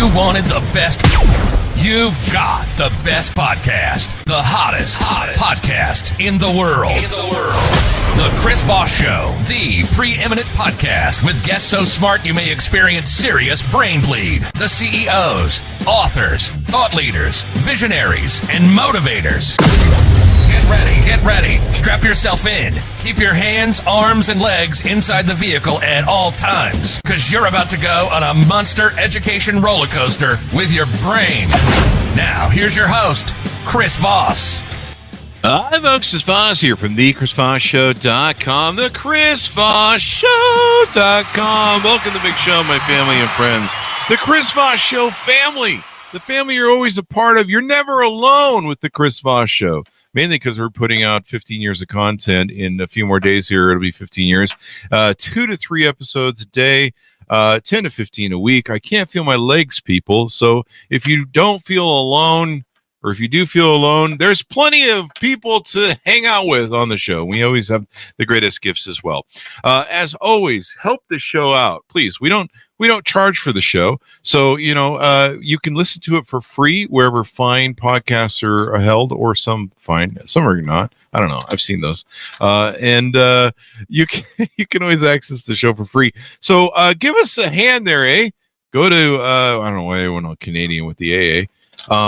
You wanted the best. You've got the best podcast. The hottest podcast in the world. The Chris Voss Show, the preeminent podcast with guests so smart you may experience serious brain bleed. The CEOs, authors, thought leaders, visionaries, and motivators. Get ready. Strap yourself in. Keep your hands, arms, and legs inside the vehicle at all times, because you're about to go on a monster education roller coaster with your brain. Now, here's your host, Chris Voss. Hi, folks. It's Voss here from thechrisvossshow.com, thechrisvossshow.com. Welcome to the big show, my family and friends. The Chris Voss Show family. The family you're always a part of. You're never alone with the Chris Voss Show. Mainly because we're putting out 15 years of content. In a few more days here, it'll be 15 years. 2 to 3 episodes a day, 10 to 15 a week. I can't feel my legs, people. So if you don't feel alone, or if you do feel alone, there's plenty of people to hang out with on the show. We always have the greatest gifts as well. As always, help the show out, please. We don't charge for the show, so you can listen to it for free wherever fine podcasts are held, or some are not. I don't know. I've seen those, and you can always access the show for free. So give us a hand there, eh? Go to I don't know why everyone on Canadian with the AA.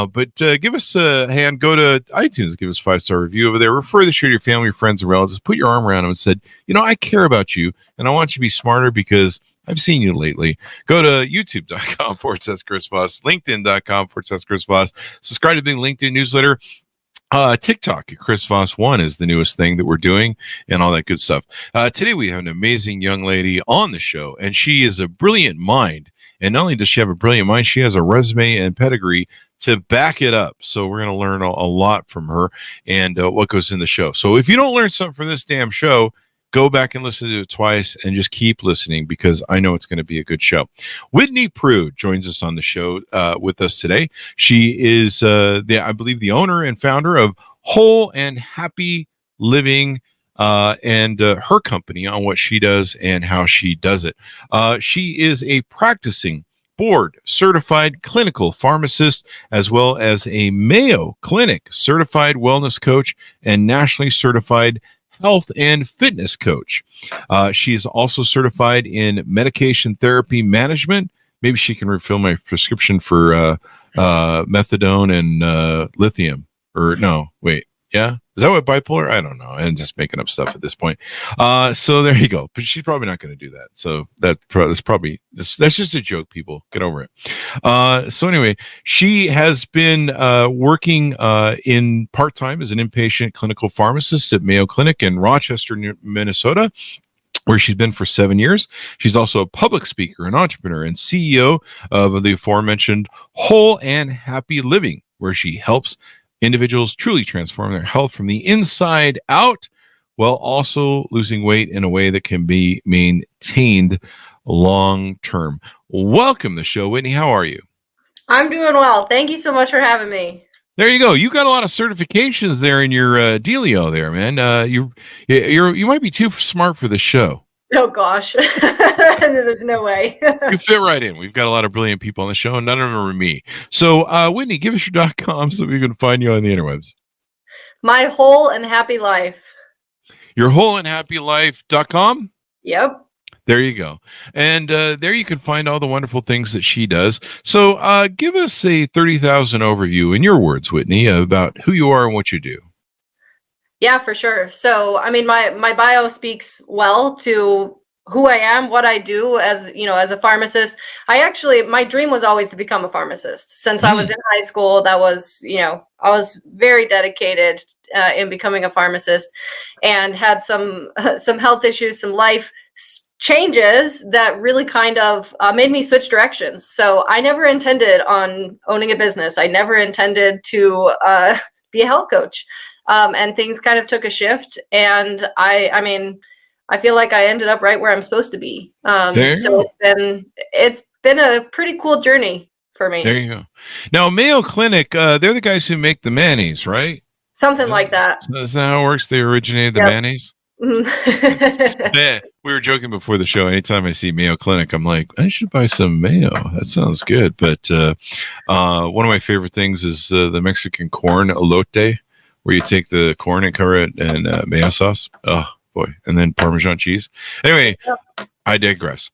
But give us a hand. Go to iTunes, give us a 5-star review over there. Refer the show to your family, friends, and relatives. Put your arm around them and said, I care about you, and I want you to be smarter because I've seen you lately. Go to youtube.com/Chris Voss, linkedin.com/Chris Voss. Subscribe to the LinkedIn newsletter. TikTok, Chris Voss 1 is the newest thing that we're doing, and all that good stuff. Today we have an amazing young lady on the show, and she is a brilliant mind. And not only does she have a brilliant mind, she has a resume and pedigree to back it up. So we're going to learn a lot from her and what goes in the show. So if you don't learn something from this damn show, go back and listen to it twice and just keep listening, because I know it's going to be a good show. Whitney Prude joins us on the show with us today. She is, I believe, the owner and founder of Whole and Happy Living, and her company on what she does and how she does it. She is a practicing Board Certified Clinical Pharmacist, as well as a Mayo Clinic Certified Wellness Coach and Nationally Certified Health and Fitness Coach. She is also certified in Medication Therapy Management. Maybe she can refill my prescription for methadone and lithium. Or no, wait. Yeah? Is that what bipolar? I don't know. I'm just making up stuff at this point. So there you go. But she's probably not going to do that. So that's just a joke, people. Get over it. So anyway, she has been working in part-time as an inpatient clinical pharmacist at Mayo Clinic in Rochester, Minnesota, where she's been for 7 years. She's also a public speaker, an entrepreneur, and CEO of the aforementioned Whole and Happy Living, where she helps individuals truly transform their health from the inside out, while also losing weight in a way that can be maintained long term. Welcome to the show, Whitney. How are you? I'm doing well. Thank you so much for having me. There you go. You got a lot of certifications there in your dealio there, man. You might be too smart for the show. Oh gosh, there's no way. You fit right in. We've got a lot of brilliant people on the show, and none of them are me. So, Whitney, give us your .com so we can find you on the interwebs. My Whole and Happy Life. Your wholeandhappylife.com? Yep. There you go. And there you can find all the wonderful things that she does. So give us a 30,000 overview in your words, Whitney, about who you are and what you do. Yeah, for sure. So, I mean, my bio speaks well to who I am, what I do as a pharmacist. My dream was always to become a pharmacist. Since I was in high school, I was very dedicated in becoming a pharmacist, and had some health issues, some life changes that really kind of made me switch directions. So I never intended on owning a business. I never intended to be a health coach. And things kind of took a shift, and I feel like I ended up right where I'm supposed to be. So it's been a pretty cool journey for me. There you go. Now, Mayo Clinic, they're the guys who make the mayonnaise, right? Something like that. Is that how it works? They originated the mayonnaise? Yeah, we were joking before the show. Anytime I see Mayo Clinic, I'm like, I should buy some mayo. That sounds good. But one of my favorite things is the Mexican corn elote, where you take the corn and cover it in mayo sauce. Oh boy, and then Parmesan cheese. Anyway, I digress.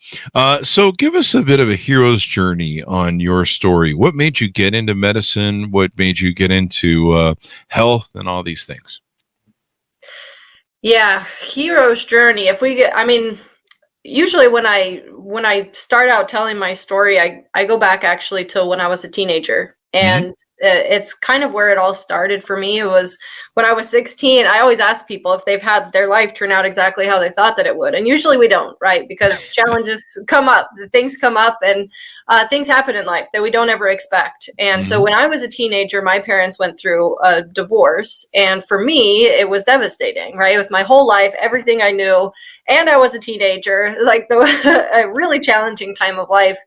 So give us a bit of a hero's journey on your story. What made you get into medicine? What made you get into health and all these things? Yeah, hero's journey. If we get, I mean, usually when I start out telling my story, I go back actually to when I was a teenager. And it's kind of where it all started for me. It was when I was 16. I always ask people if they've had their life turn out exactly how they thought that it would. And usually we don't, right? Because challenges come up, things come up, and things happen in life that we don't ever expect. And so when I was a teenager, my parents went through a divorce. And for me, it was devastating, right? It was my whole life, everything I knew. And I was a teenager, like a really challenging time of life.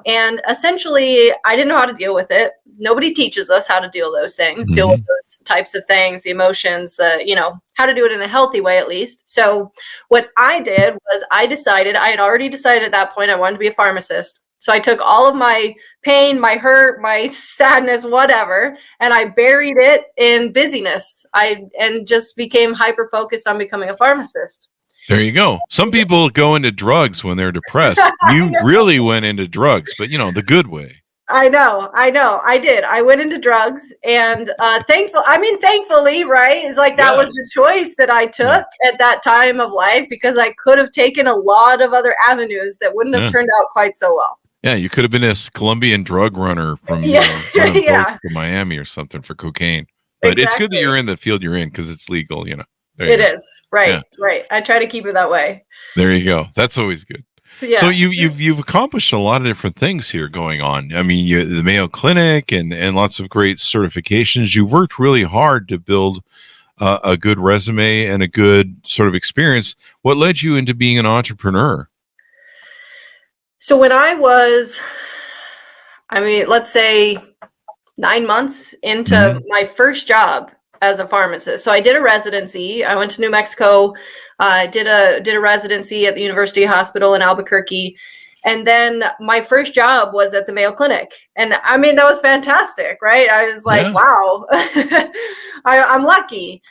And essentially, I didn't know how to deal with it. Nobody teaches us how to deal with those things, deal with those types of things, the emotions, how to do it in a healthy way, at least. So what I did was I had already decided at that point I wanted to be a pharmacist. So I took all of my pain, my hurt, my sadness, whatever, and I buried it in busyness. And just became hyper-focused on becoming a pharmacist. There you go. Some people go into drugs when they're depressed. You really went into drugs, but the good way. I know. I did. I went into drugs, and thankfully, right? It's like that was the choice that I took at that time of life, because I could have taken a lot of other avenues that wouldn't have turned out quite so well. Yeah, you could have been a Colombian drug runner from to Miami or something for cocaine. But It's good that you're in the field you're in, because it's legal, It is. Right. I try to keep it that way. There you go. That's always good. Yeah. So you've accomplished a lot of different things here going on. I mean, the Mayo Clinic and lots of great certifications. You worked really hard to build a good resume and a good sort of experience. What led you into being an entrepreneur? So when I was, let's say 9 months into my first job as a pharmacist. So I did a residency. I went to New Mexico, did a residency at the University Hospital in Albuquerque. And then my first job was at the Mayo Clinic. And that was fantastic, right? I was like, wow, I'm lucky.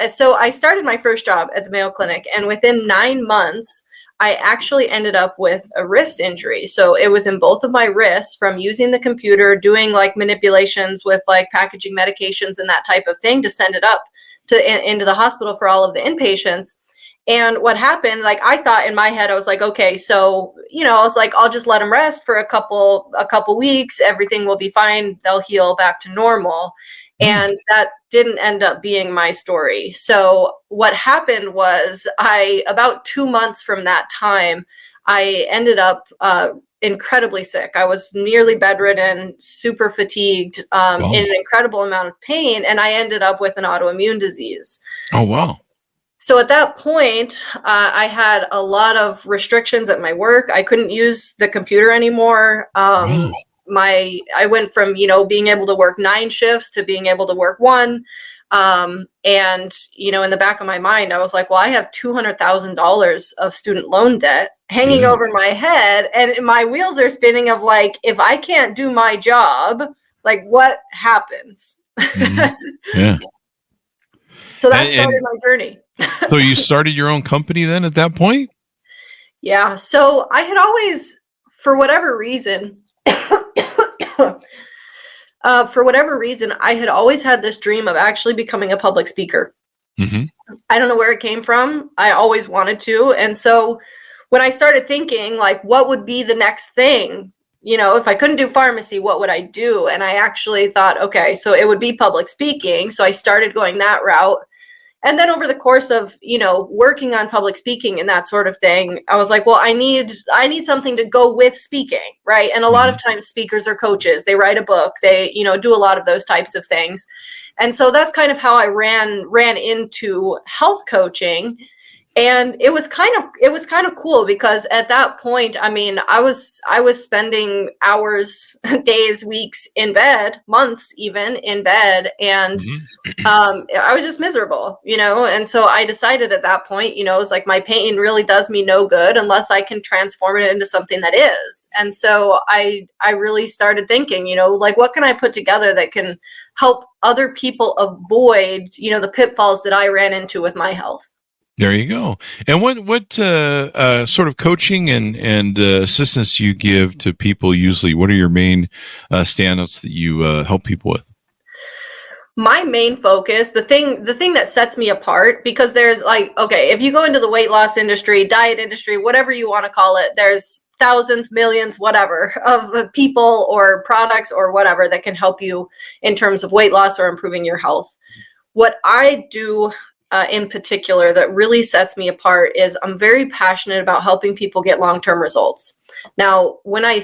So I started my first job at the Mayo Clinic, and within 9 months, I actually ended up with a wrist injury. So it was in both of my wrists from using the computer, doing like manipulations with like packaging medications and that type of thing to send it up into the hospital for all of the inpatients. And what happened, like I thought in my head, I was like, okay, so, I was like, I'll just let them rest for a couple weeks. Everything will be fine. They'll heal back to normal. And that didn't end up being my story. So what happened was about 2 months from that time, I ended up incredibly sick. I was nearly bedridden, super fatigued, in an incredible amount of pain. And I ended up with an autoimmune disease. Oh, wow. So at that point, I had a lot of restrictions at my work. I couldn't use the computer anymore. I went from, being able to work 9 shifts to being able to work 1. And, in the back of my mind, I was like, well, I have $200,000 of student loan debt hanging over my head, and my wheels are spinning of like, if I can't do my job, like what happens? Yeah. So that started my journey. So you started your own company then at that point? Yeah. So I had always, for whatever reason, I had always had this dream of actually becoming a public speaker. I don't know where it came from. I always wanted to. And so when I started thinking like, what would be the next thing, if I couldn't do pharmacy, what would I do? And I actually thought, okay, so it would be public speaking. So I started going that route. And then over the course of, working on public speaking and that sort of thing, I was like, well, I need something to go with speaking, right? And a lot of times speakers are coaches. They write a book. They, do a lot of those types of things. And so that's kind of how I ran into health coaching. And it was kind of cool because at that point, I mean, I was spending hours, days, weeks in bed, months even in bed, and I was just miserable, and so I decided at that point, it was like, my pain really does me no good unless I can transform it into something that is. And so I really started thinking, like, what can I put together that can help other people avoid, the pitfalls that I ran into with my health. There you go. And what sort of coaching and assistance do you give to people usually? What are your main standouts that you help people with? My main focus, the thing that sets me apart, because there's like, okay, if you go into the weight loss industry, diet industry, whatever you want to call it, there's thousands, millions, whatever, of people or products or whatever that can help you in terms of weight loss or improving your health. What I do in particular that really sets me apart is I'm very passionate about helping people get long-term results. Now, when I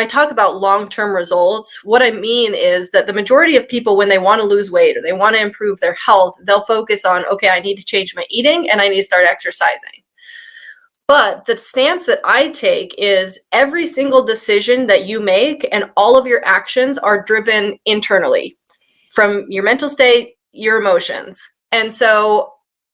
talk about long-term results, what I mean is that the majority of people, when they want to lose weight or they want to improve their health, they'll focus on, okay, I need to change my eating and I need to start exercising. But the stance that I take is every single decision that you make and all of your actions are driven internally from your mental state, your emotions. And so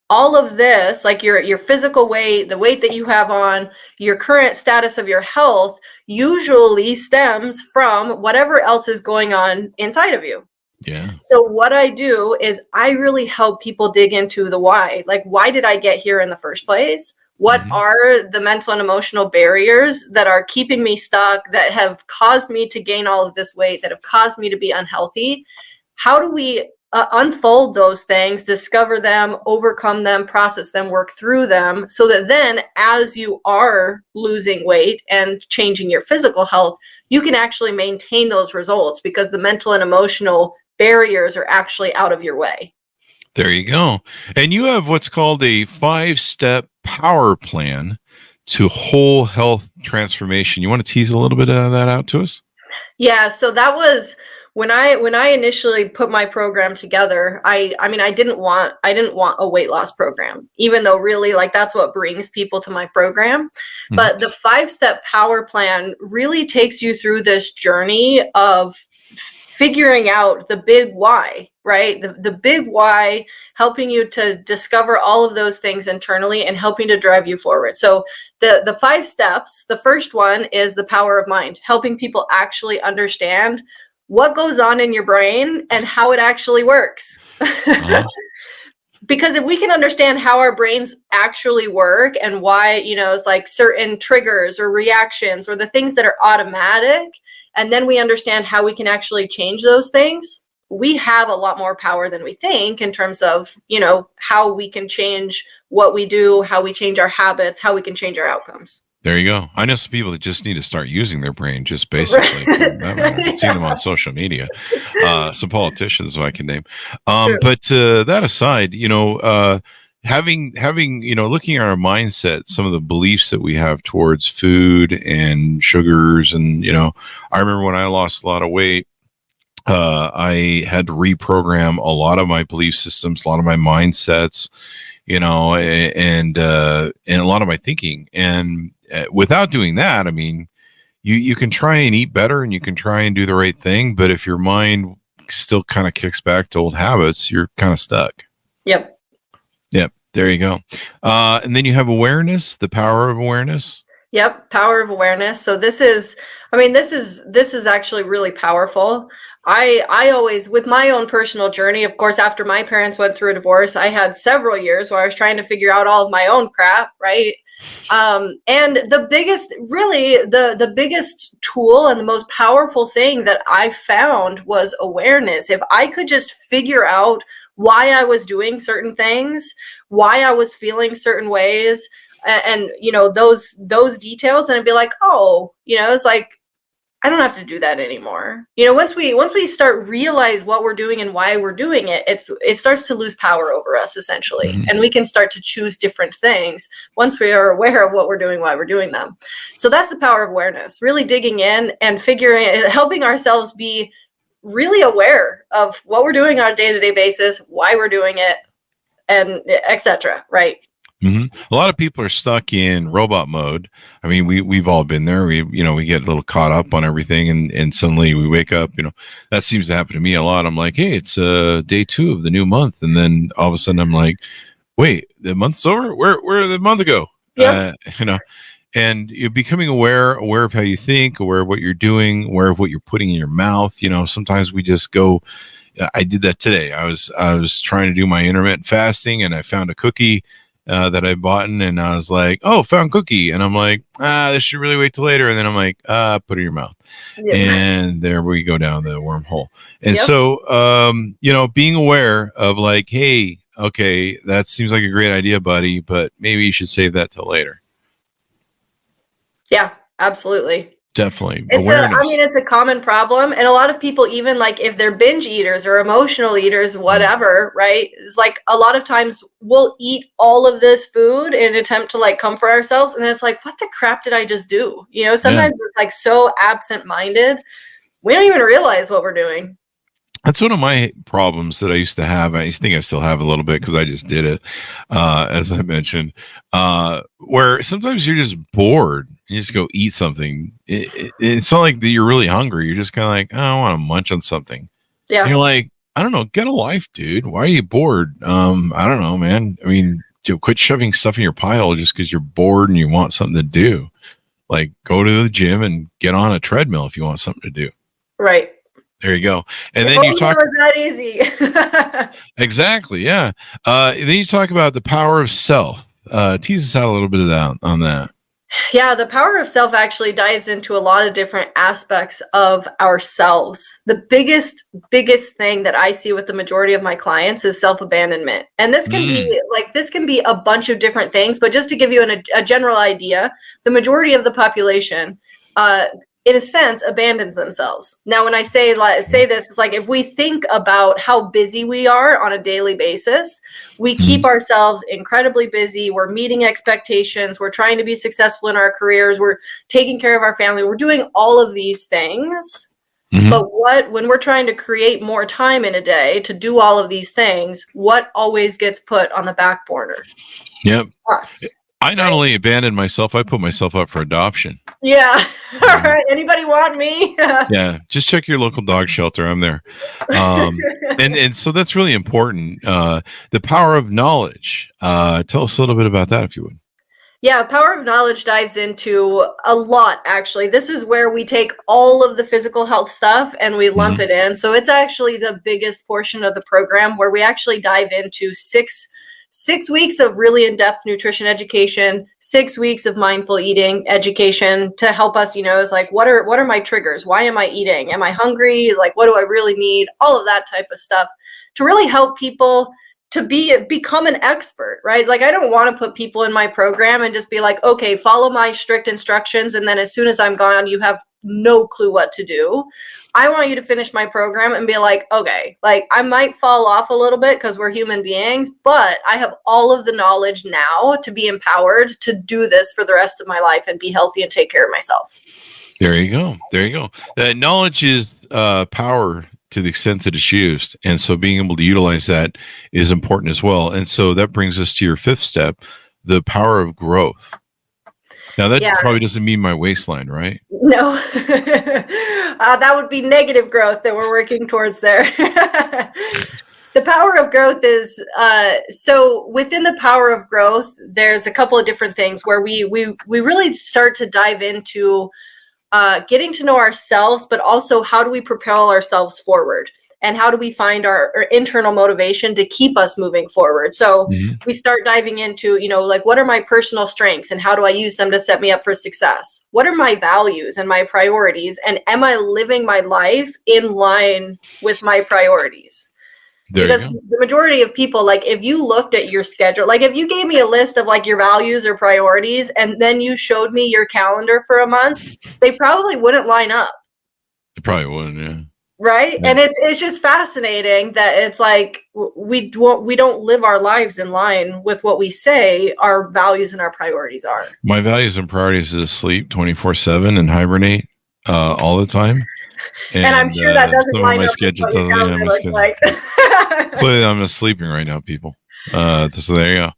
all of this, like your physical weight, the weight that you have on, your current status of your health, usually stems from whatever else is going on inside of you. Yeah. So what I do is I really help people dig into the why. Like, why did I get here in the first place? What are the mental and emotional barriers that are keeping me stuck, that have caused me to gain all of this weight, that have caused me to be unhealthy? How do we unfold those things, discover them, overcome them, process them, work through them, so that then as you are losing weight and changing your physical health, you can actually maintain those results because the mental and emotional barriers are actually out of your way. There you go. And you have what's called a 5-step power plan to whole health transformation. You want to tease a little bit of that out to us? Yeah, so that was when I initially put my program together. I mean, I didn't want a weight loss program, even though really, like, that's what brings people to my program. But the 5-step power plan really takes you through this journey of figuring out the big why, right? The big why, helping you to discover all of those things internally and helping to drive you forward. So the 5 steps, the first one is the power of mind, helping people actually understand what goes on in your brain and how it actually works. Because if we can understand how our brains actually work and why, it's like certain triggers or reactions or the things that are automatic, and then we understand how we can actually change those things, we have a lot more power than we think in terms of, how we can change what we do, how we change our habits, how we can change our outcomes. There you go. I know some people that just need to start using their brain, just basically. I've seen them on social media. Some politicians I can name. But that aside, having looking at our mindset, some of the beliefs that we have towards food and sugars, and I remember when I lost a lot of weight, I had to reprogram a lot of my belief systems, a lot of my mindsets, and a lot of my thinking. And without doing that, I mean, you can try and eat better and you can try and do the right thing, but if your mind still kind of kicks back to old habits, you're kind of stuck. Yep. There you go. And then you have awareness, the power of awareness. Yep. Power of awareness. So this is actually really powerful. I always, with my own personal journey, of course, after my parents went through a divorce, I had several years where I was trying to figure out all of my own crap, right? And the biggest tool and the most powerful thing that I found was awareness. If I could just figure out why I was doing certain things, why I was feeling certain ways, and those details, and I'd be like, oh, it's like, I don't have to do that anymore. Once we start realize what we're doing and why we're doing it, it starts to lose power over us, essentially. And we can start to choose different things once we are aware of what we're doing, why we're doing them. So that's the power of awareness, really digging in and helping ourselves be really aware of what we're doing on a day-to-day basis, why we're doing it, and et cetera, right? A lot of people are stuck in robot mode. I mean, we've all been there. We get a little caught up on everything, and suddenly we wake up. That seems to happen to me a lot. I'm like, hey, it's day 2 of the new month, and then all of a sudden I'm like, wait, the month's over. Where did the month ago? Yep. And you're becoming aware of how you think, aware of what you're doing, aware of what you're putting in your mouth. Sometimes we just go. I did that today. I was trying to do my intermittent fasting, and I found a cookie that I bought, and I was like, oh, found cookie. And I'm like, this should really wait till later. And then I'm like, put it in your mouth. Yep. And there we go down the wormhole. And so, being aware of like, hey, okay, that seems like a great idea, buddy, but maybe you should save that till later. Yeah, absolutely. Definitely. It's a common problem. And a lot of people, even like if they're binge eaters or emotional eaters, whatever, right? It's like a lot of times we'll eat all of this food in an attempt to like comfort ourselves. And it's like, what the crap did I just do? Sometimes it's like so absent-minded. We don't even realize what we're doing. That's one of my problems that I used to have. I think I still have a little bit because I just did it, as I mentioned, where sometimes you're just bored. You just go eat something. It's not like that you're really hungry. You're just kind of like, oh, I want to munch on something. Yeah. And you're like, I don't know, get a life, dude. Why are you bored? I don't know, man. I mean, quit shoving stuff in your pile just because you're bored and you want something to do. Like, go to the gym and get on a treadmill if you want something to do. Right. There you go. And then you talk that easy. Exactly. Yeah. Then you talk about the power of self. Tease us out a little bit of that on that. Yeah, the power of self actually dives into a lot of different aspects of ourselves. The biggest thing that I see with the majority of my clients is self-abandonment. And this can be a bunch of different things, but just to give you a general idea, the majority of the population in a sense abandons themselves. Now, when I say this, it's like if we think about how busy we are on a daily basis, we keep ourselves incredibly busy. We're meeting expectations. We're trying to be successful in our careers. We're taking care of our family. We're doing all of these things. But when we're trying to create more time in a day to do all of these things, what always gets put on the back burner? Yep. Us. I not only abandoned myself, I put myself up for adoption. Yeah. All right. Anybody want me? Yeah. Just check your local dog shelter. I'm there. And so that's really important. The power of knowledge. Tell us a little bit about that, if you would. Yeah, power of knowledge dives into a lot, actually. This is where we take all of the physical health stuff and we lump it in. So it's actually the biggest portion of the program where we actually dive into six weeks of really in-depth nutrition education, 6 weeks of mindful eating education to help us, is like, what are my triggers? Why am I eating? Am I hungry? Like, what do I really need? All of that type of stuff to really help people to become an expert, right? Like, I don't want to put people in my program and just be like, okay, follow my strict instructions. And then as soon as I'm gone, you have no clue what to do. I want you to finish my program and be like, okay, like I might fall off a little bit because we're human beings, but I have all of the knowledge now to be empowered to do this for the rest of my life and be healthy and take care of myself. There you go. There you go. Knowledge is power to the extent that it's used. And so being able to utilize that is important as well. And so that brings us to your 5th step, the power of growth. Now that probably doesn't mean my waistline, right? No, that would be negative growth that we're working towards there. The power of growth is, so within the power of growth, there's a couple of different things where we really start to dive into getting to know ourselves, but also how do we propel ourselves forward? And how do we find our internal motivation to keep us moving forward? So we start diving into, like, what are my personal strengths and how do I use them to set me up for success? What are my values and my priorities? And am I living my life in line with my priorities? Because the majority of people, like, if you looked at your schedule, like if you gave me a list of like your values or priorities and then you showed me your calendar for a month, they probably wouldn't line up. They probably wouldn't, yeah. Right. And it's just fascinating that it's like we don't live our lives in line with what we say our values and our priorities are. My values and priorities is sleep 24/7 and hibernate all the time. And I'm sure that doesn't line up with what your calendar looks like. Clearly, I'm just sleeping right now, people. So there you go.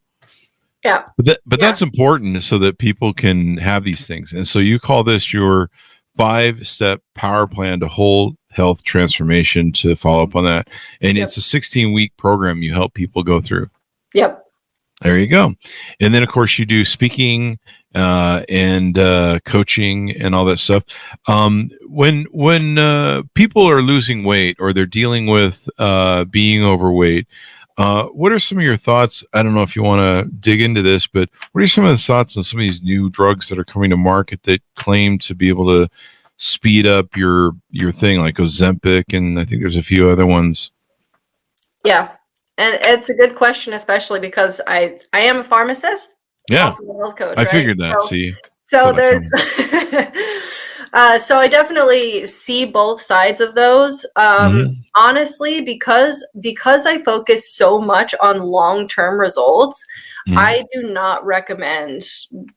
Yeah. But that's important so that people can have these things. And so you call this your 5-step power plan to whole health transformation, to follow up on that. And Yep. it's a 16-week program you help people go through. Yep. There you go. And then, of course, you do speaking and coaching and all that stuff. When people are losing weight or they're dealing with being overweight, what are some of your thoughts? I don't know if you want to dig into this, but what are some of the thoughts on some of these new drugs that are coming to market that claim to be able to speed up your thing, like Ozempic, and I think there's a few other ones? Yeah. And it's a good question, especially because I am a pharmacist, Yeah, also a health coach. I right? figured that. So there's, so I definitely see both sides of those. Honestly, because I focus so much on long-term results, I do not recommend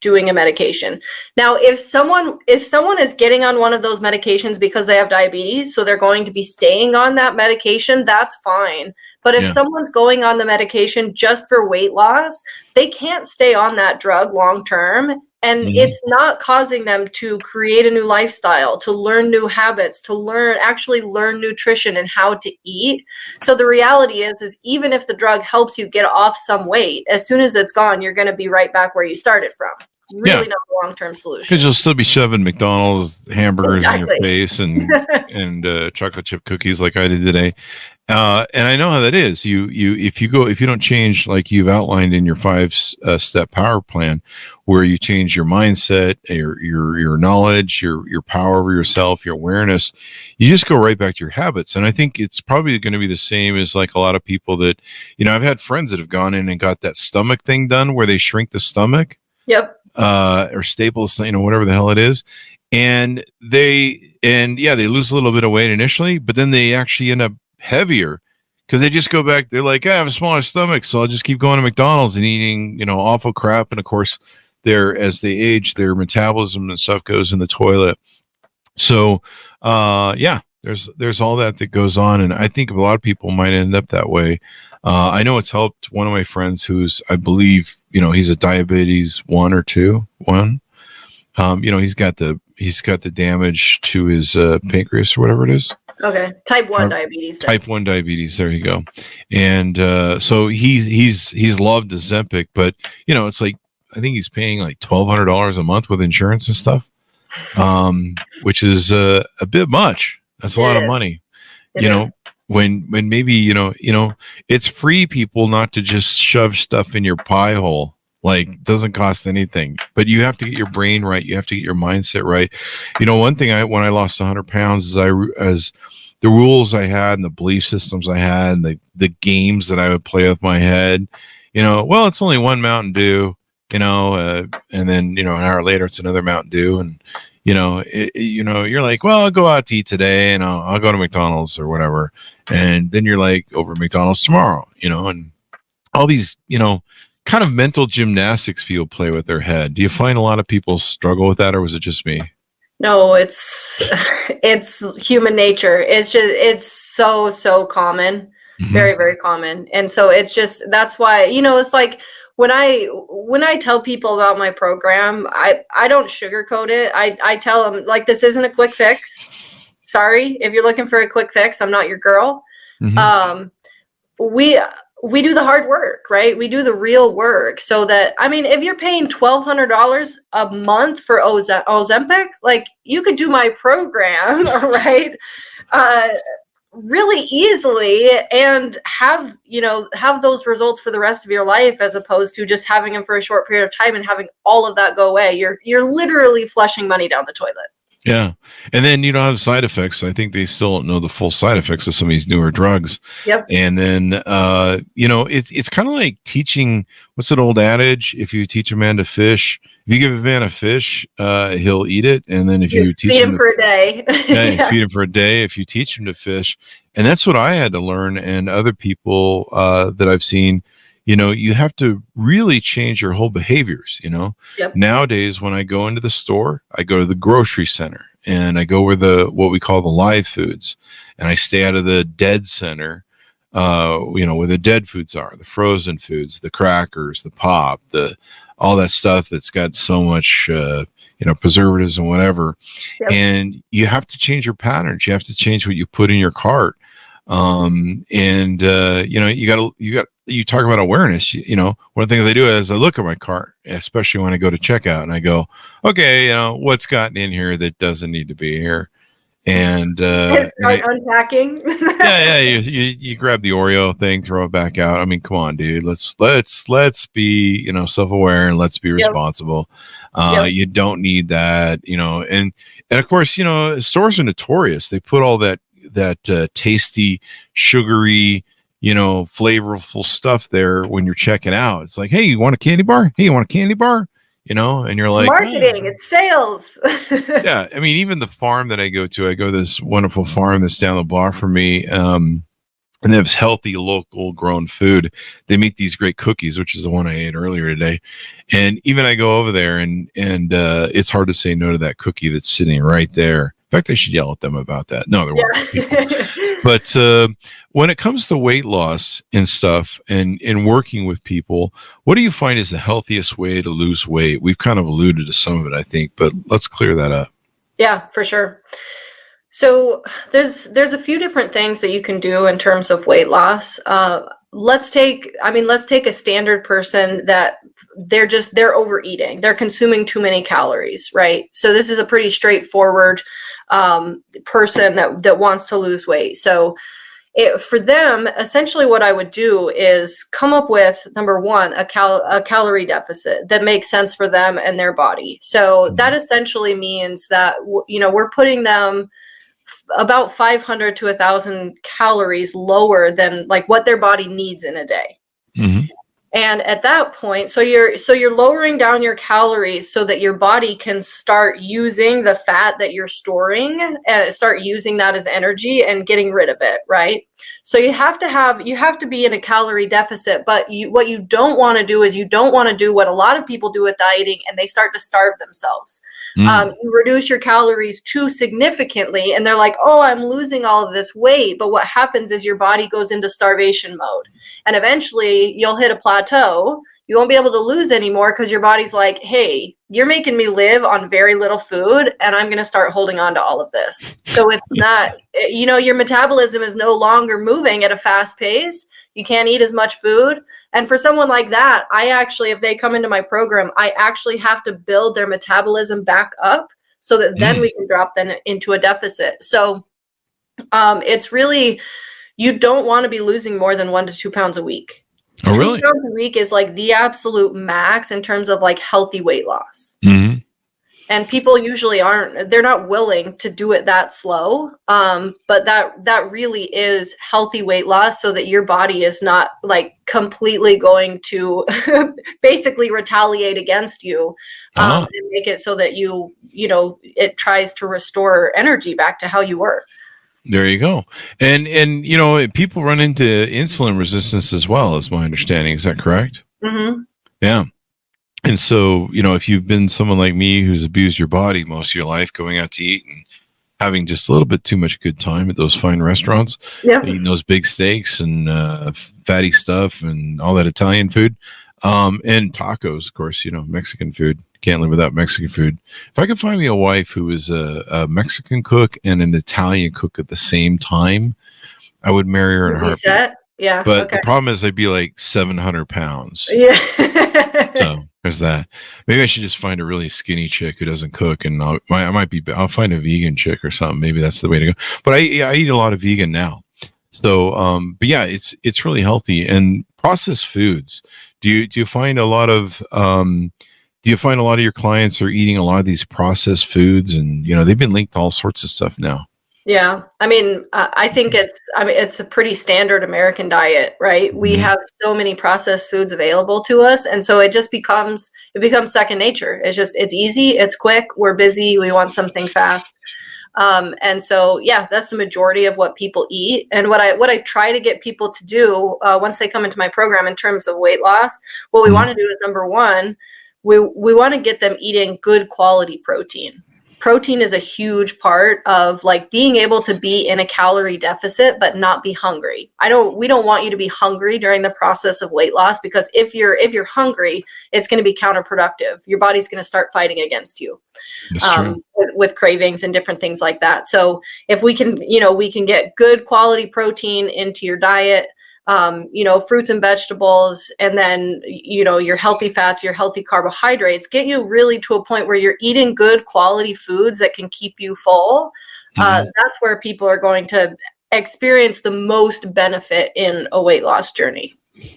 doing a medication. Now, if someone is getting on one of those medications because they have diabetes, so they're going to be staying on that medication, that's fine. But if someone's going on the medication just for weight loss, they can't stay on that drug long term. And it's not causing them to create a new lifestyle, to learn new habits, to actually learn nutrition and how to eat. So the reality is even if the drug helps you get off some weight, as soon as it's gone, you're going to be right back where you started from. Really not a long-term solution. Because you'll still be shoving McDonald's hamburgers in your face and chocolate chip cookies like I did today. And I know how that is. If you don't change, like you've outlined in your 5-step power plan, where you change your mindset, your knowledge, your power over yourself, your awareness, you just go right back to your habits. And I think it's probably going to be the same as like a lot of people that, I've had friends that have gone in and got that stomach thing done where they shrink the stomach. Yep. Or staples, whatever the hell it is. And they lose a little bit of weight initially, but then they actually end up heavier because they just go back. They're like, I have a smaller stomach, so I'll just keep going to McDonald's and eating, awful crap. And of course, as they age, their metabolism and stuff goes in the toilet. So, there's all that goes on. And I think a lot of people might end up that way. I know it's helped one of my friends who's, I believe, he's a diabetes 1 or 2. He's got the damage to his pancreas or whatever it is. Okay. Type 1 diabetes. Then. Type 1 diabetes. There you go. And so he's loved Ozempic, but it's like, I think he's paying like $1,200 a month with insurance and stuff, which is a bit much. That's a lot of money. When maybe, it's free people not to just shove stuff in your pie hole. Like, it doesn't cost anything, but you have to get your brain right. You have to get your mindset right. One thing when I lost 100 pounds is as the rules I had and the belief systems I had and the games that I would play with my head, well, it's only one Mountain Dew, and then, an hour later it's another Mountain Dew. And, you're like, well, I'll go out to eat today and I'll go to McDonald's or whatever. And then you're like, over McDonald's tomorrow, and all these, kind of mental gymnastics people play with their head. Do you find a lot of people struggle with that, or was it just me? No, it's human nature. It's so common, very, very common. And so that's why, it's like when I tell people about my program, I don't sugarcoat it. I tell them, like, this isn't a quick fix. Sorry, if you're looking for a quick fix, I'm not your girl. We do the hard work, right? We do the real work so that, if you're paying $1,200 a month for Ozempic, like, you could do my program, right? Really easily and have those results for the rest of your life, as opposed to just having them for a short period of time and having all of that go away. You're literally flushing money down the toilet. Yeah. And then you don't have side effects. I think they still don't know the full side effects of some of these newer drugs. Yep. And then, it's kind of like teaching, what's that old adage? If you teach a man to fish, if you give a man a fish, he'll eat it. And then if you teach him for a day, feed him for a day, if you teach him to fish. And that's what I had to learn. And other people that I've seen, you have to really change your whole behaviors, Yep. Nowadays, when I go into the store, I go to the grocery center and I go where what we call the live foods, and I stay out of the dead center. where the dead foods are, the frozen foods, the crackers, the pop, all that stuff that's got so much, preservatives and whatever. Yep. And you have to change your patterns. You have to change what you put in your cart. You talk about awareness. One of the things I do is I look at my cart, especially when I go to checkout, and I go, okay, what's gotten in here that doesn't need to be here. And start unpacking. you grab the Oreo thing, throw it back out. I mean, come on, dude. Let's be self-aware, and let's be responsible. You don't need that, and of course, stores are notorious. They put all that tasty, sugary, flavorful stuff there when you're checking out. It's like, hey, you want a candy bar? Hey, you want a candy bar? And you're like, marketing, it's sales. Yeah. I mean, even the farm that I go to this wonderful farm that's down the block from me. And they have healthy, local grown food. They make these great cookies, which is the one I ate earlier today. And even I go over there and it's hard to say no to that cookie that's sitting right there. In fact, I should yell at them about that. No, there weren't people. But when it comes to weight loss and stuff and working with people, what do you find is the healthiest way to lose weight? We've kind of alluded to some of it, I think, but let's clear that up. Yeah, for sure. So there's a few different things that you can do in terms of weight loss. Let's take a standard person that they're overeating. They're consuming too many calories, right? So this is a pretty straightforward person that wants to lose weight. So for them, essentially what I would do is come up with, number one, a calorie deficit that makes sense for them and their body. So that essentially means that, we're putting them about 500 to 1,000 calories lower than like what their body needs in a day. Mm-hmm. And at that point, so you're lowering down your calories so that your body can start using the fat that you're storing and start using that as energy and getting rid of it, right? So you have to be in a calorie deficit, but what you don't want to do is you don't want to do what a lot of people do with dieting, and they start to starve themselves. You reduce your calories too significantly, and they're like, oh, I'm losing all of this weight. But what happens is your body goes into starvation mode, and eventually you'll hit a plateau. You won't be able to lose anymore because your body's like, hey, you're making me live on very little food, and I'm going to start holding on to all of this. So it's not, your metabolism is no longer moving at a fast pace. You can't eat as much food. And for someone like that, if they come into my program, I actually have to build their metabolism back up so that then we can drop them into a deficit. So it's really, you don't want to be losing more than 1 to 2 pounds a week. Oh, really? 2 pounds a week is like the absolute max in terms of like healthy weight loss. Mm-hmm. And people usually they're not willing to do it that slow. But that really is healthy weight loss so that your body is not like completely going to basically retaliate against you and make it so that it tries to restore energy back to how you were. There you go. And people run into insulin resistance as well, is my understanding. Is that correct? Mm-hmm. Yeah. And so, if you've been someone like me who's abused your body most of your life, going out to eat and having just a little bit too much good time at those fine restaurants, eating those big steaks and fatty stuff and all that Italian food, and tacos, of course, Mexican food. Can't live without Mexican food. If I could find me a wife who was a Mexican cook and an Italian cook at the same time, I would marry her in a heartbeat. Yeah. But the problem is I'd be like 700 pounds. Yeah. So there's that. Maybe I should just find a really skinny chick who doesn't cook, and I'll find a vegan chick or something. Maybe that's the way to go. But I eat a lot of vegan now. So, but yeah, it's really healthy. And processed foods. Do you find a lot of your clients are eating a lot of these processed foods, and they've been linked to all sorts of stuff now? Yeah. I mean, I think it's a pretty standard American diet, right? We have so many processed foods available to us. And so it becomes second nature. It's easy. It's quick. We're busy. We want something fast. And so, yeah, that's the majority of what people eat. And what I try to get people to do once they come into my program in terms of weight loss, what we want to do is, number one, we want to get them eating good quality protein. protein is a huge part of like being able to be in a calorie deficit but not be hungry. We don't want you to be hungry during the process of weight loss, because if you're hungry, it's going to be counterproductive. Your body's going to start fighting against you with cravings and different things like that. So if we can get good quality protein into your diet, fruits and vegetables, and then, your healthy fats, your healthy carbohydrates, get you really to a point where you're eating good quality foods that can keep you full. That's where people are going to experience the most benefit in a weight loss journey,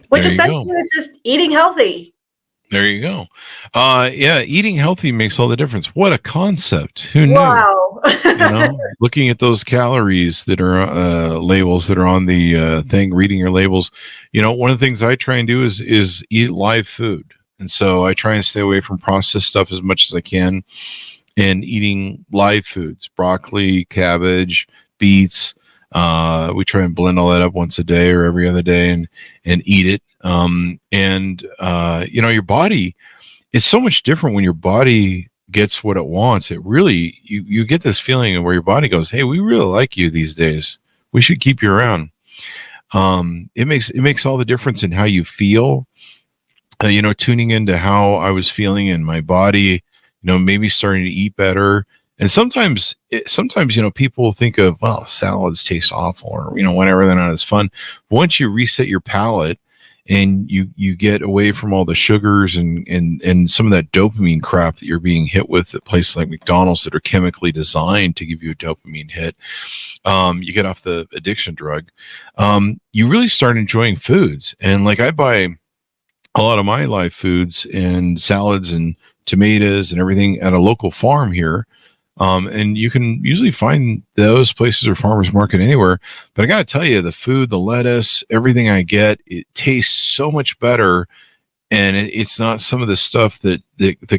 which essentially is just eating healthy. There you go. Eating healthy makes all the difference. What a concept. Who knew? Wow. Looking at those calories that are labels that are on the thing, reading your labels. One of the things I try and do is eat live food. And so I try and stay away from processed stuff as much as I can, and eating live foods, broccoli, cabbage, beets. We try and blend all that up once a day or every other day and eat it. Your body, it's so much different when your body gets what it wants. It really, you get this feeling where your body goes, hey, we really like you these days. We should keep you around. It makes all the difference in how you feel, tuning into how I was feeling in my body, maybe starting to eat better. And sometimes, people think of, well, salads taste awful or, whatever, they're not as fun. Once you reset your palate and you get away from all the sugars and some of that dopamine crap that you're being hit with at places like McDonald's that are chemically designed to give you a dopamine hit, you get off the addiction drug, you really start enjoying foods. And like I buy a lot of my live foods and salads and tomatoes and everything at a local farm here. And you can usually find those places or farmers market anywhere. But I got to tell you, the food, the lettuce, everything I get, it tastes so much better. And it's not some of the stuff that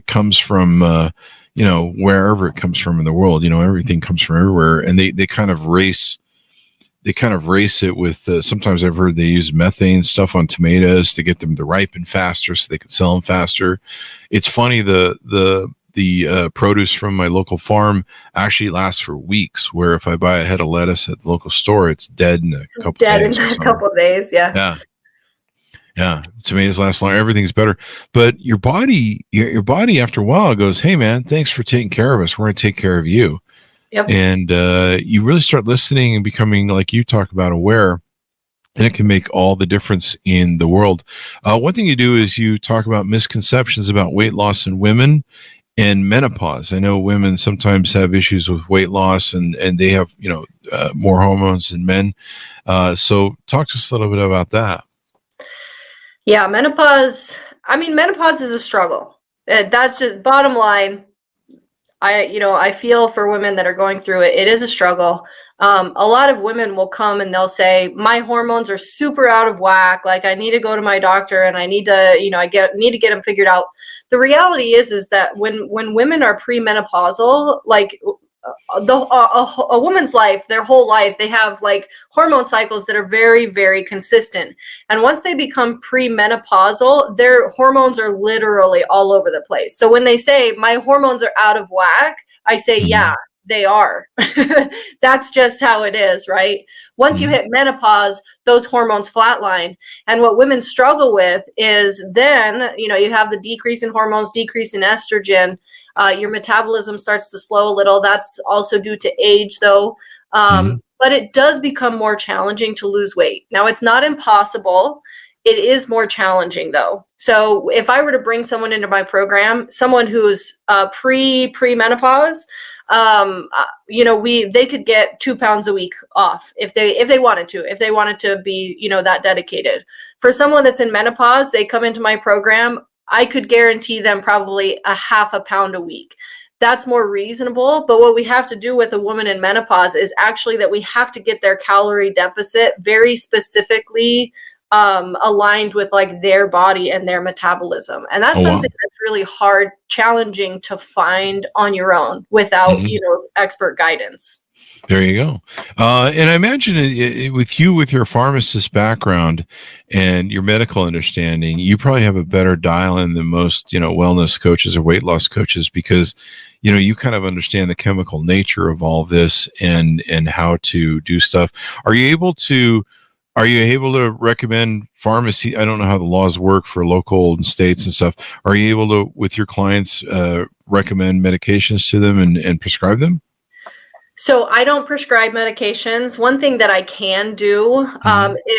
comes from, wherever it comes from in the world. Everything comes from everywhere. And they kind of race it with, sometimes I've heard they use methane stuff on tomatoes to get them to ripen faster so they can sell them faster. It's funny, the produce from my local farm actually lasts for weeks, where if I buy a head of lettuce at the local store, it's dead in a couple of days. Yeah. Tomatoes last long. Everything's better. But your body after a while goes, hey man, thanks for taking care of us. We're going to take care of you. Yep. And you really start listening and becoming, like you talk about, aware. And it can make all the difference in the world. One thing you do is you talk about misconceptions about weight loss in women and menopause. I know women sometimes have issues with weight loss and they have, more hormones than men. So talk to us a little bit about that. Yeah, menopause is a struggle. That's just bottom line. I feel for women that are going through it. It is a struggle. A lot of women will come and they'll say, my hormones are super out of whack. Like I need to go to my doctor and I need to, need to get them figured out. The reality is that when women are premenopausal, like a woman's life, their whole life, they have like hormone cycles that are very, very consistent. And once they become premenopausal, their hormones are literally all over the place. So when they say my hormones are out of whack, I say, yeah, they are. That's just how it is, right? Once you hit menopause, those hormones flatline. And what women struggle with is then, you have the decrease in hormones, decrease in estrogen. Your metabolism starts to slow a little. That's also due to age, though. But it does become more challenging to lose weight. Now, it's not impossible. It is more challenging, though. So if I were to bring someone into my program, someone who's pre-menopause, they could get 2 pounds a week off if they wanted to be, that dedicated. For someone that's in menopause, they come into my program, I could guarantee them probably a half a pound a week. That's more reasonable. But what we have to do with a woman in menopause is actually that we have to get their calorie deficit very specifically aligned with like their body and their metabolism. And that's something that's really hard, challenging to find on your own without, expert guidance. There you go. And I imagine with your pharmacist background and your medical understanding, you probably have a better dial in than most, wellness coaches or weight loss coaches, because you kind of understand the chemical nature of all this and how to do stuff. Are you able to recommend pharmacy? I don't know how the laws work for local and states and stuff. Are you able to, with your clients, recommend medications to them and prescribe them? So I don't prescribe medications. One thing that I can do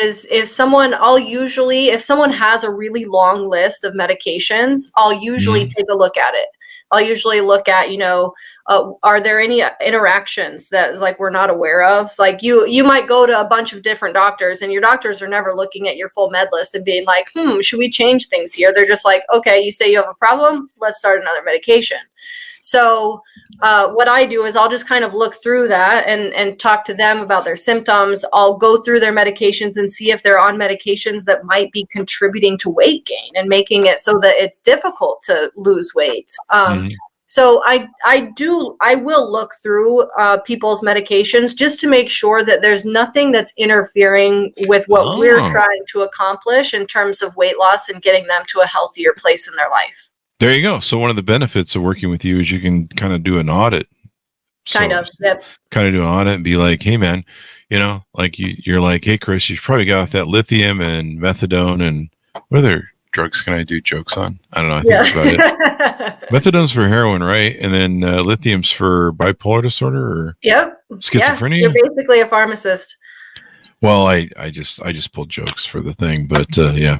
is if someone has a really long list of medications, I'll usually take a look at it. I'll usually look at, are there any interactions that like we're not aware of? So, like you might go to a bunch of different doctors and your doctors are never looking at your full med list and being like, should we change things here? They're just like, okay, you say you have a problem, let's start another medication. So what I do is I'll just kind of look through that and talk to them about their symptoms. I'll go through their medications and see if they're on medications that might be contributing to weight gain and making it so that it's difficult to lose weight. So I will look through people's medications just to make sure that there's nothing that's interfering with what we're trying to accomplish in terms of weight loss and getting them to a healthier place in their life. There you go. So one of the benefits of working with you is you can kind of do an audit. Kind of do an audit and be like, hey, man, like you're like, hey, Chris, you've probably got that lithium and methadone and what other drugs can I do jokes on? I don't know. I think that's about it. Methadone's for heroin, right? And then lithium's for bipolar disorder or schizophrenia? Yeah, you're basically a pharmacist. Well, I just pulled jokes for the thing, but yeah,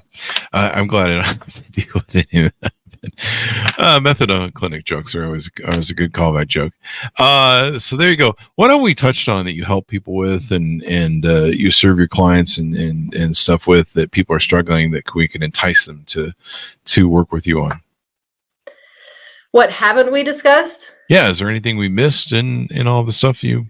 I'm glad I don't have to deal with any of that. Methadone clinic jokes are always a good callback joke. So there you go. What have we touched on that you help people with and you serve your clients and stuff with that people are struggling that we can entice them to work with you on? What haven't we discussed? Yeah. Is there anything we missed in all the stuff you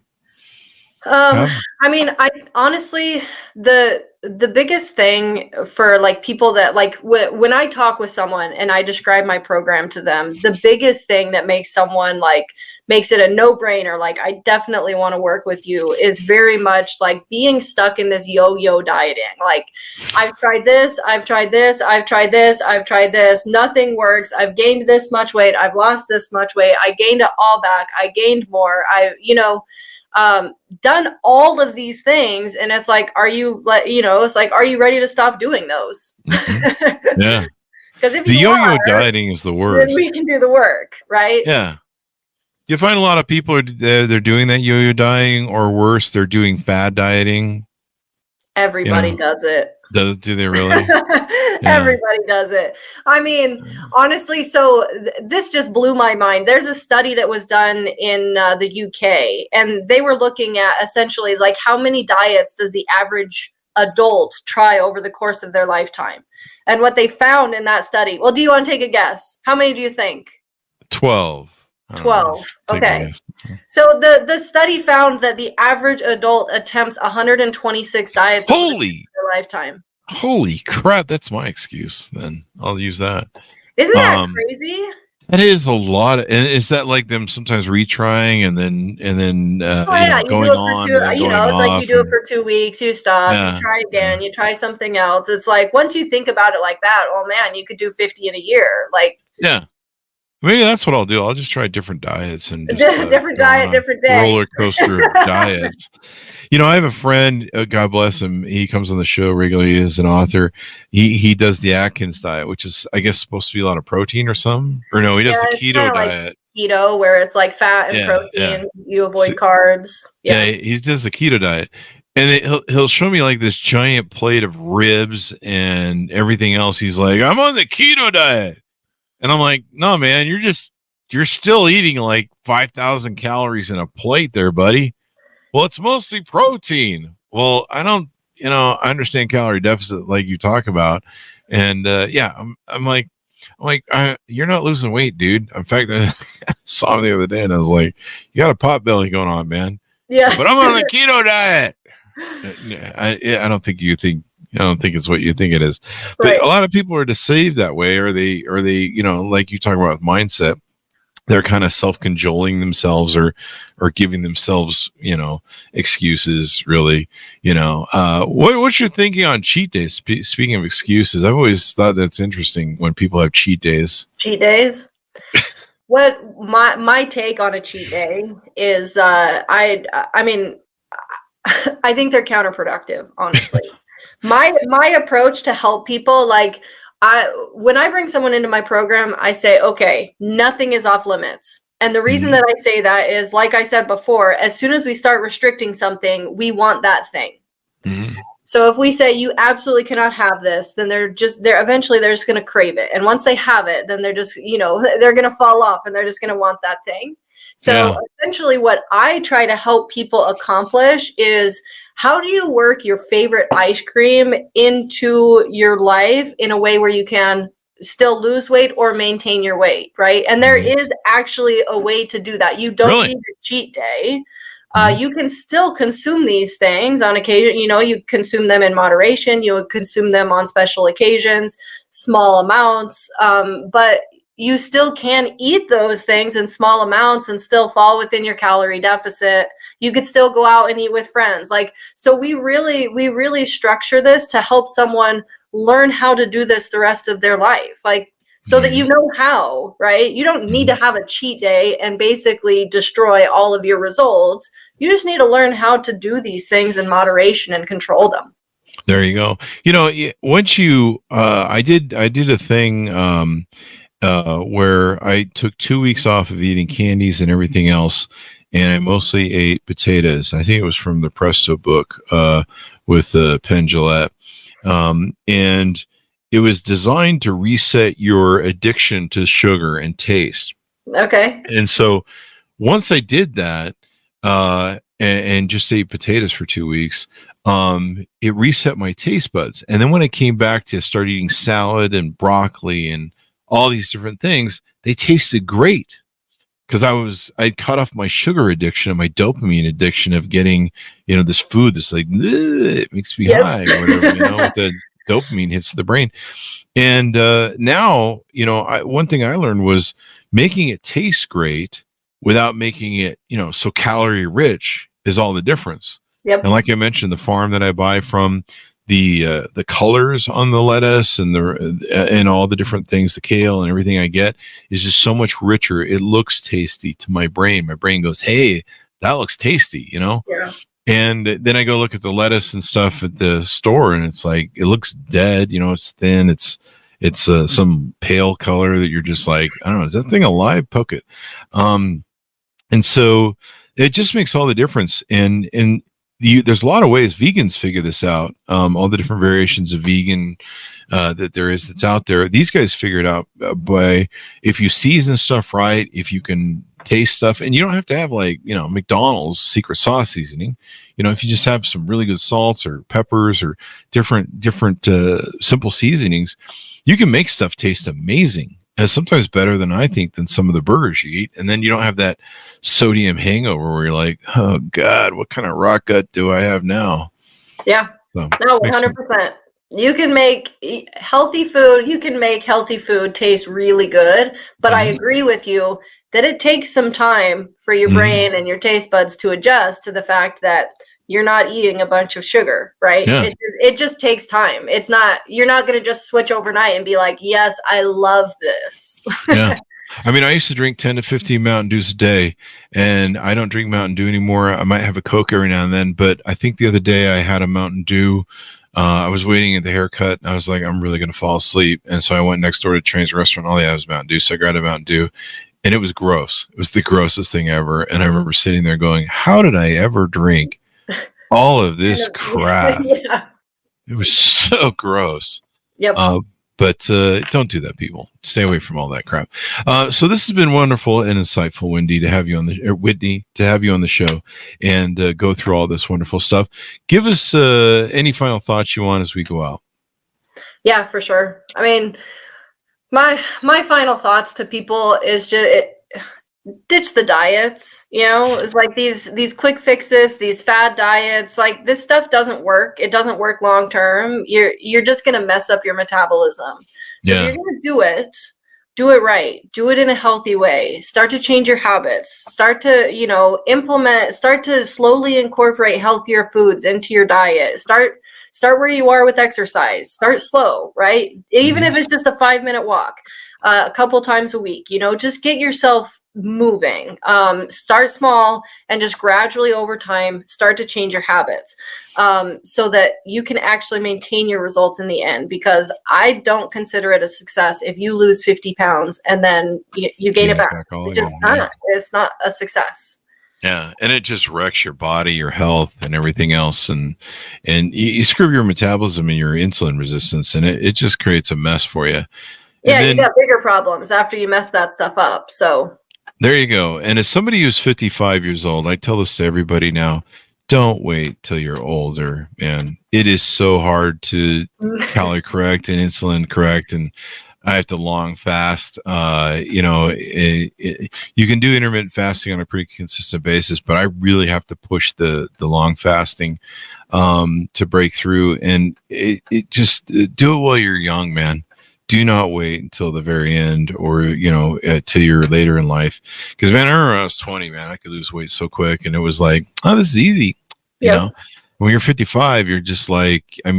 I mean, I honestly, the biggest thing for like people that like when I talk with someone and I describe my program to them, the biggest thing that makes someone like makes it a no-brainer, like I definitely want to work with you, is very much like being stuck in this yo-yo dieting. Like I've tried this, I've tried this, I've tried this, I've tried this, nothing works. I've gained this much weight, I've lost this much weight, I gained it all back, I gained more, done all of these things, and it's like, are you ready to stop doing those? Yeah. Because if the yo-yo dieting is the worst, then we can do the work, right? Yeah. Do you find a lot of people are they're doing that yo-yo dieting, or worse, they're doing fad dieting? Everybody does it. Do they really? Everybody does it. I mean, honestly, so this just blew my mind. There's a study that was done in the UK, and they were looking at essentially like how many diets does the average adult try over the course of their lifetime. And what they found in that study, well, do you want to take a guess? How many do you think? 12. 12. Okay. So the study found that the average adult attempts 126 diets over their lifetime. Holy crap, that's my excuse then. I'll use that. Isn't that crazy? That is a lot. And is that like them sometimes retrying and then going on? It's like you do it for 2 weeks, you stop, you try again, you try something else. It's like once you think about it like that, oh man, you could do 50 in a year. Like maybe that's what I'll do. I'll just try different diets and just, different diet, different day. Roller coaster of diets. I have a friend, God bless him. He comes on the show regularly as an author. He does the Atkins diet, which is, I guess, supposed to be a lot of protein or something. Or no, he does the keto diet. Like keto, where it's like fat and protein. You avoid carbs. Yeah, he does the keto diet. And he'll show me like this giant plate of ribs and everything else. He's like, I'm on the keto diet. And I'm like, no, man, you're still eating like 5,000 calories in a plate there, buddy. Well, it's mostly protein. Well, I don't, I understand calorie deficit like you talk about. And I'm like, you're not losing weight, dude. In fact, I saw him the other day and I was like, you got a pot belly going on, man. Yeah. But I'm on the keto diet. I don't think it's what you think it is. But a lot of people are deceived that way, or they, like you talk about with mindset, they're kind of self-cajoling themselves or giving themselves, excuses, really. What's your thinking on cheat days? Speaking of excuses, I've always thought that's interesting when people have cheat days. Cheat days? what my take on a cheat day is, I mean, I think they're counterproductive, honestly. My approach to help people, like, when I bring someone into my program, I say, okay, nothing is off limits. And the reason that I say that is, like I said before, as soon as we start restricting something, we want that thing. So if we say you absolutely cannot have this, then they're just going to crave it. And once they have it, then they're just, they're going to fall off and they're just going to want that thing. So essentially what I try to help people accomplish is, how do you work your favorite ice cream into your life in a way where you can still lose weight or maintain your weight, right? And there is actually a way to do that. You don't need a cheat day. You can still consume these things on occasion. You consume them in moderation. You consume them on special occasions, small amounts. But you still can eat those things in small amounts and still fall within your calorie deficit. You could still go out and eat with friends. So we really structure this to help someone learn how to do this the rest of their life. So that you know how, right? You don't need to have a cheat day and basically destroy all of your results. You just need to learn how to do these things in moderation and control them. There you go. Once I did a thing where I took 2 weeks off of eating candies and everything else, and I mostly ate potatoes. I think it was from the Presto book with Penn Jillette. And it was designed to reset your addiction to sugar and taste. Okay. And so once I did that, and just ate potatoes for 2 weeks, it reset my taste buds. And then when I came back to start eating salad and broccoli and all these different things, they tasted great. Because I'd cut off my sugar addiction and my dopamine addiction of getting, this food that's like, it makes me high or whatever, with the dopamine hits the brain. And now, one thing I learned was making it taste great without making it, so calorie rich is all the difference. Yep. And like I mentioned, the farm that I buy from, the colors on the lettuce and and all the different things, the kale and everything I get is just so much richer. It looks tasty to my brain. My brain goes, hey, that looks tasty, Yeah. And then I go look at the lettuce and stuff at the store, and it's like, it looks dead. It's thin. It's some pale color that you're just like, I don't know, is that thing alive? Poke it. And so it just makes all the difference. And there's a lot of ways vegans figure this out. All the different variations of vegan that there is that's out there. These guys figure it out by, if you season stuff right, if you can taste stuff, and you don't have to have McDonald's secret sauce seasoning. If you just have some really good salts or peppers or different simple seasonings, you can make stuff taste amazing. And sometimes better than I think than some of the burgers you eat. And then you don't have that sodium hangover where you're like, oh God, what kind of rock gut do I have now? Yeah. So, no, 100%. You can make healthy food. You can make healthy food taste really good. But I agree with you that it takes some time for your brain and your taste buds to adjust to the fact that you're not eating a bunch of sugar, right? Yeah. It just takes time. You're not going to just switch overnight and be like, yes, I love this. Yeah. I mean, I used to drink 10 to 15 Mountain Dews a day, and I don't drink Mountain Dew anymore. I might have a Coke every now and then, but I think the other day I had a Mountain Dew. I was waiting at the haircut, and I was like, I'm really going to fall asleep. And so I went next door to Train's restaurant. All they had was Mountain Dew. So I grabbed a Mountain Dew, and it was gross. It was the grossest thing ever. And I remember sitting there going, how did I ever drink all of this crap? Yeah. It was so gross. Yep. But don't do that, people. Stay away from all that crap. So this has been wonderful and insightful, Whitney, to have you on the show and go through all this wonderful stuff. Give us any final thoughts you want as we go out. Yeah, for sure. I mean, my final thoughts to people is just ditch the diets. It's like these quick fixes, these fad diets. Like, this stuff doesn't work. It doesn't work long term. You're just gonna mess up your metabolism. So if you're gonna do it right. Do it in a healthy way. Start to change your habits. Start to start to slowly incorporate healthier foods into your diet. Start where you are with exercise. Start slow, right? Even if it's just a 5-minute walk. a couple times a week. Just get yourself moving. Start small and just gradually over time start to change your habits, so that you can actually maintain your results in the end. Because I don't consider it a success if you lose 50 pounds and then you gain it back. It's just not. It's not a success. Yeah, and it just wrecks your body, your health, and everything else, and you screw your metabolism and your insulin resistance, and it just creates a mess for you. Yeah, you got bigger problems after you mess that stuff up. So there you go. And as somebody who's 55 years old, I tell this to everybody now: don't wait till you're older, man. It is so hard to calorie correct and insulin correct, and I have to long fast. You can do intermittent fasting on a pretty consistent basis, but I really have to push the long fasting to break through. And it just do it while you're young, man. Do not wait until the very end, or till you're later in life. Because man, I remember when I was 20, man, I could lose weight so quick, and it was like, oh, this is easy, you know. When you're 55, you're just like, I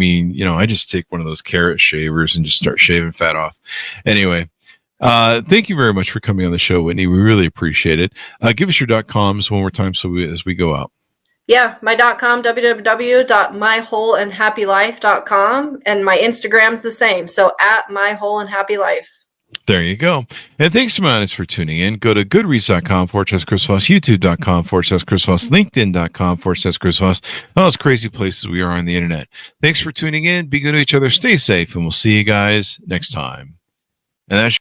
just take one of those carrot shavers and just start shaving fat off. Anyway, thank you very much for coming on the show, Whitney. We really appreciate it. Give us your .coms one more time as we go out. Yeah, my .com, www.mywholeandhappylife.com, and my Instagram's the same. So at mywholeandhappylife. There you go. And thanks so much for tuning in. Go to goodreads.com/Chris Voss, youtube.com/Chris Voss, linkedin.com/Chris Voss. All those crazy places we are on the internet. Thanks for tuning in. Be good to each other. Stay safe, and we'll see you guys next time. And that's